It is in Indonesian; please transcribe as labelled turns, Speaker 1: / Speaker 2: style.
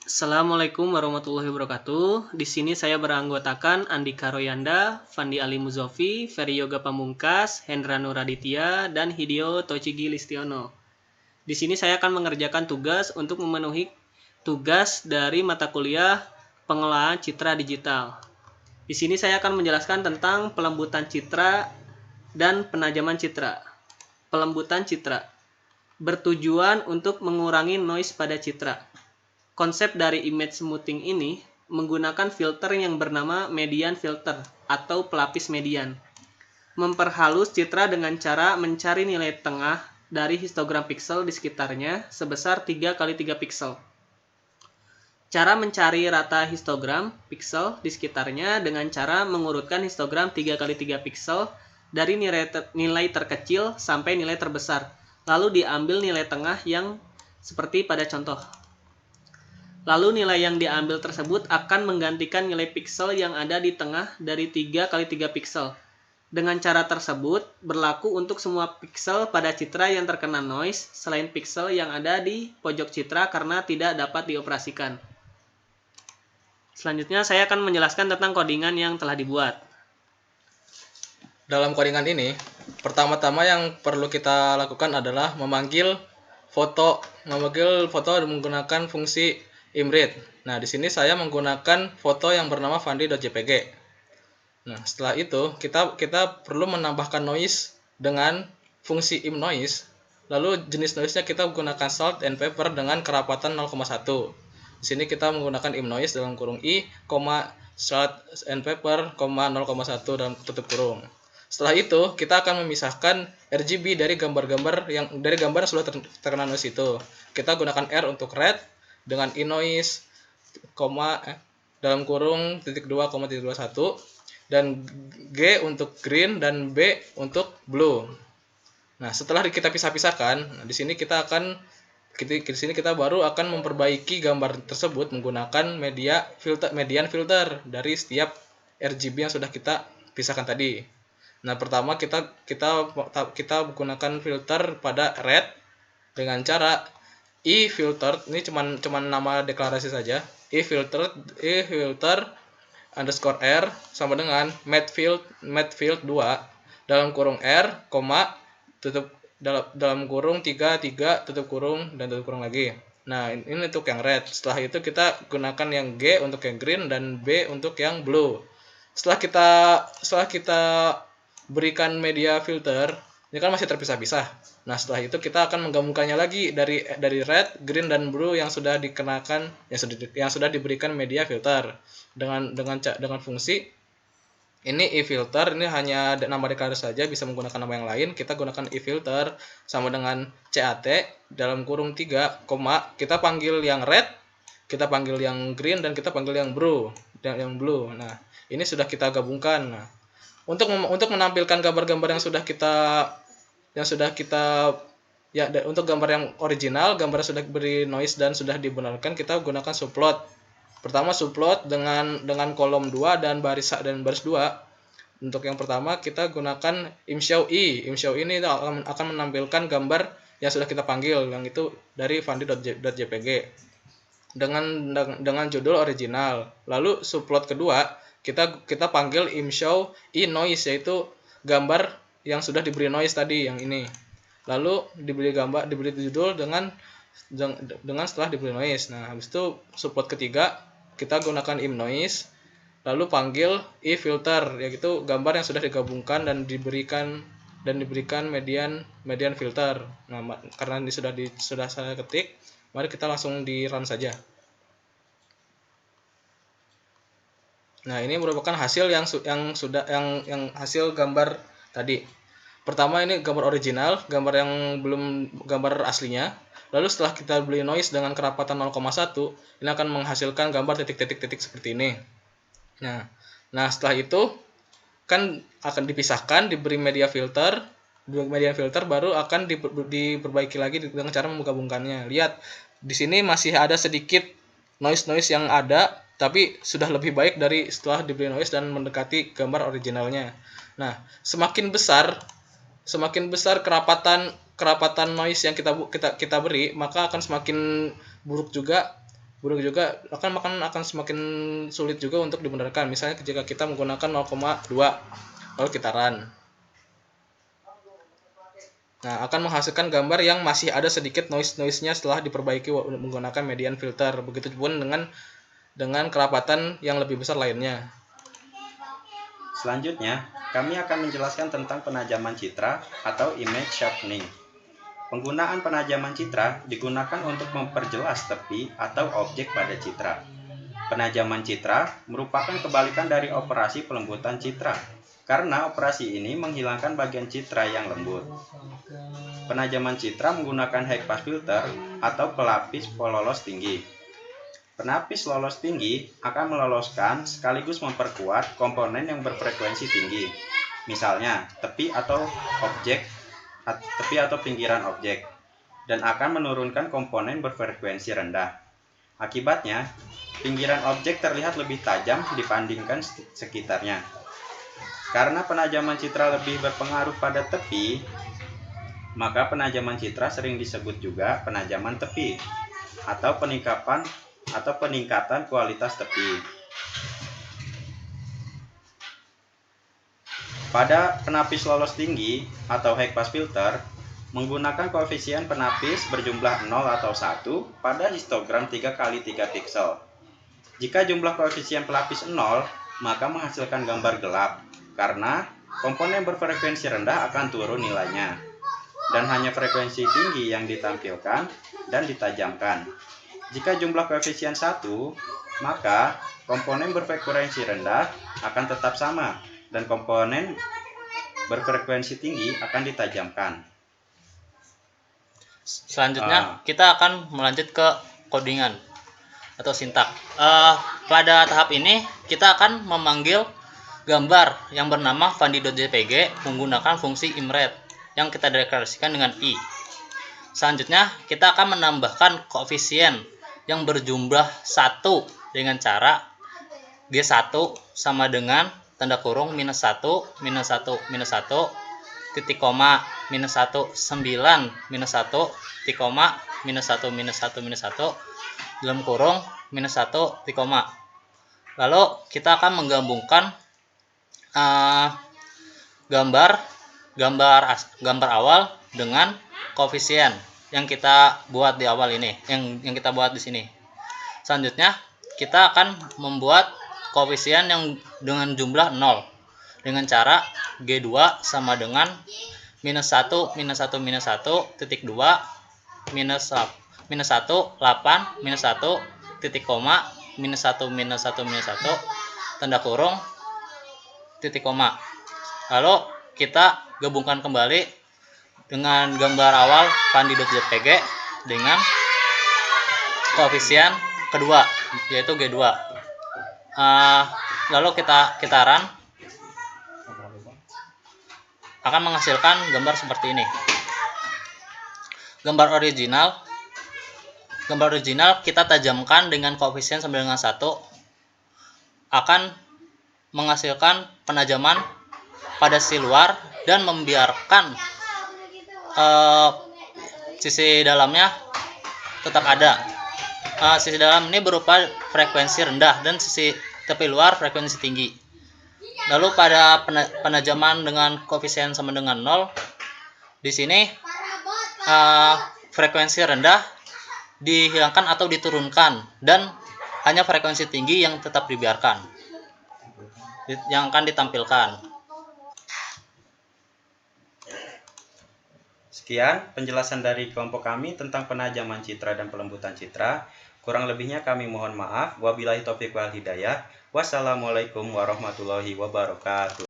Speaker 1: Assalamualaikum warahmatullahi wabarakatuh. Di sini saya beranggotakan Andika Royanda, Fandi Ali Muzofi, Ferry Yoga Pamungkas, Hendra Nuraditya, dan Hideo Tochigi Listiono. Di sini saya akan mengerjakan tugas untuk memenuhi tugas dari mata kuliah Pengelolaan Citra Digital. Di sini saya akan menjelaskan tentang pelembutan citra dan penajaman citra. Pelembutan citra bertujuan untuk mengurangi noise pada citra. Konsep dari image smoothing ini menggunakan filter yang bernama median filter atau pelapis median. Memperhalus citra dengan cara mencari nilai tengah dari histogram pixel di sekitarnya sebesar 3 x 3 pixel. Cara mencari rata histogram pixel di sekitarnya dengan cara mengurutkan histogram 3 x 3 pixel dari nilai terkecil sampai nilai terbesar, lalu diambil nilai tengah yang seperti pada contoh. Lalu nilai yang diambil tersebut akan menggantikan nilai pixel yang ada di tengah dari 3 x 3 pixel. Dengan cara tersebut, berlaku untuk semua pixel pada citra yang terkena noise selain pixel yang ada di pojok citra karena tidak dapat dioperasikan. Selanjutnya saya akan menjelaskan tentang codingan yang telah dibuat.
Speaker 2: Dalam codingan ini, pertama-tama yang perlu kita lakukan adalah memanggil foto menggunakan fungsi imread. Nah, di sini saya menggunakan foto yang bernama fandi.jpg. Nah, setelah itu kita perlu menambahkan noise dengan fungsi imNoise. Lalu jenis noise-nya kita menggunakan salt and pepper dengan kerapatan 0,1. Di sini kita menggunakan imNoise dalam kurung i, salt and pepper, 0,1 dalam tutup kurung. Setelah itu, kita akan memisahkan RGB dari gambar yang sudah terkena noise itu. Kita gunakan R untuk red dengan inoise, dalam kurung .2,21 dan G untuk green dan B untuk blue. Nah, setelah kita pisah-pisahkan, di sini kita baru akan memperbaiki gambar tersebut menggunakan median filter dari setiap RGB yang sudah kita pisahkan tadi. Nah, pertama kita menggunakan filter pada red dengan cara filter, ini cuman nama deklarasi saja. filter underscore r sama dengan matte field 2 dalam kurung r, tutup dalam kurung 3 tutup kurung dan tutup kurung lagi. Nah, ini untuk yang red. Setelah itu kita gunakan yang G untuk yang green dan B untuk yang blue. Setelah kita berikan media filter, ini kan masih terpisah-pisah. Nah, setelah itu kita akan menggabungkannya lagi dari red, green dan blue yang sudah yang sudah diberikan media filter dengan fungsi ini ifilter. Ini hanya nama deklarasi saja, bisa menggunakan nama yang lain. Kita gunakan ifilter sama dengan cat dalam kurung 3, kita panggil yang red, kita panggil yang green dan kita panggil yang blue. Nah, ini sudah kita gabungkan. Nah, untuk menampilkan gambar-gambar yang sudah kita untuk gambar yang original, gambar sudah beri noise dan sudah dibenarkan, kita gunakan subplot. Pertama subplot dengan kolom 2 dan baris 2. Untuk yang pertama kita gunakan imshow ini akan menampilkan gambar yang sudah kita panggil, yang itu dari fandi.jpg dengan judul original. Lalu subplot kedua kita panggil imshow noise, yaitu gambar yang sudah diberi noise tadi, yang ini. Lalu diberi judul dengan setelah diberi noise. Nah, habis itu subplot ketiga kita gunakan imNoise, lalu panggil ifilter, yaitu gambar yang sudah digabungkan dan diberikan median filter. Nah, karena ini sudah saya ketik, mari kita langsung di run saja. Nah, ini merupakan hasil yang hasil gambar tadi. Pertama ini gambar original, gambar yang belum gambar aslinya. Lalu setelah kita beli noise dengan kerapatan 0,1, ini akan menghasilkan gambar titik-titik seperti ini. Nah, setelah itu kan akan dipisahkan, diberi media filter. Media filter baru akan diperbaiki lagi dengan cara menggabungkannya. Lihat, di sini masih ada sedikit noise yang ada, tapi sudah lebih baik dari setelah diberi noise dan mendekati gambar originalnya. Nah, semakin besar kerapatan noise yang kita beri, maka akan semakin buruk juga buruk juga akan semakin sulit juga untuk dibenarkan. Misalnya jika kita menggunakan 0,2 lalu kita run. Nah, akan menghasilkan gambar yang masih ada sedikit noise-nya setelah diperbaiki menggunakan median filter. Begitu pun dengan kerapatan yang lebih besar lainnya.
Speaker 3: Selanjutnya, kami akan menjelaskan tentang penajaman citra atau image sharpening. Penggunaan penajaman citra digunakan untuk memperjelas tepi atau objek pada citra. Penajaman citra merupakan kebalikan dari operasi pelembutan citra, karena operasi ini menghilangkan bagian citra yang lembut. Penajaman citra menggunakan high pass filter atau pelapis pololos tinggi. Penapis lolos tinggi akan meloloskan sekaligus memperkuat komponen yang berfrekuensi tinggi, misalnya tepi atau pinggiran objek, dan akan menurunkan komponen berfrekuensi rendah. Akibatnya, pinggiran objek terlihat lebih tajam dibandingkan sekitarnya. Karena penajaman citra lebih berpengaruh pada tepi, maka penajaman citra sering disebut juga penajaman tepi atau peningkatan kualitas tepi. Pada penapis lolos tinggi atau high pass filter, menggunakan koefisien penapis berjumlah 0 atau 1 pada histogram 3x3 pixel. Jika jumlah koefisien pelapis 0, maka menghasilkan gambar gelap, karena komponen berfrekuensi rendah akan turun nilainya, dan hanya frekuensi tinggi yang ditampilkan dan ditajamkan. Jika jumlah koefisien 1, maka komponen berfrekuensi rendah akan tetap sama, dan komponen berfrekuensi tinggi akan ditajamkan.
Speaker 1: Selanjutnya kita akan melanjut ke codingan atau sintak. Pada tahap ini kita akan memanggil gambar yang bernama fandi.jpg menggunakan fungsi imret yang kita deklarasikan dengan i. Selanjutnya kita akan menambahkan koefisien yang berjumlah 1 dengan cara G1 sama dengan tanda kurung minus 1, minus 1, minus 1, titik koma, minus 1, 9, minus 1, titik koma, minus 1, minus 1, minus 1, dalam kurung, minus 1, titik koma. Lalu kita akan menggabungkan gambar awal dengan koefisien yang kita buat di awal ini, yang kita buat di sini. Selanjutnya kita akan membuat koefisien yang dengan jumlah 0 dengan cara G2 sama dengan minus 1, minus 1, minus 1, titik 2, minus 1, 8, minus 1, titik koma, minus 1, minus 1, minus 1, tanda kurung, titik koma. Lalu kita gabungkan kembali dengan gambar awal fandi.jpg dengan koefisien kedua, yaitu G2. Lalu kita run, akan menghasilkan gambar seperti ini. Gambar original kita tajamkan dengan koefisien sama dengan 1, akan menghasilkan penajaman pada sisi luar dan membiarkan sisi dalamnya tetap ada. Sisi dalam ini berupa frekuensi rendah dan sisi tepi luar frekuensi tinggi. Lalu pada penajaman dengan koefisien sama dengan 0, di sini frekuensi rendah dihilangkan atau diturunkan, dan hanya frekuensi tinggi yang tetap dibiarkan, yang akan ditampilkan.
Speaker 3: Sekian penjelasan dari kelompok kami tentang penajaman citra dan pelembutan citra. Kurang lebihnya kami mohon maaf. Wabillahi taufiq wal hidayah. Wassalamualaikum warahmatullahi wabarakatuh.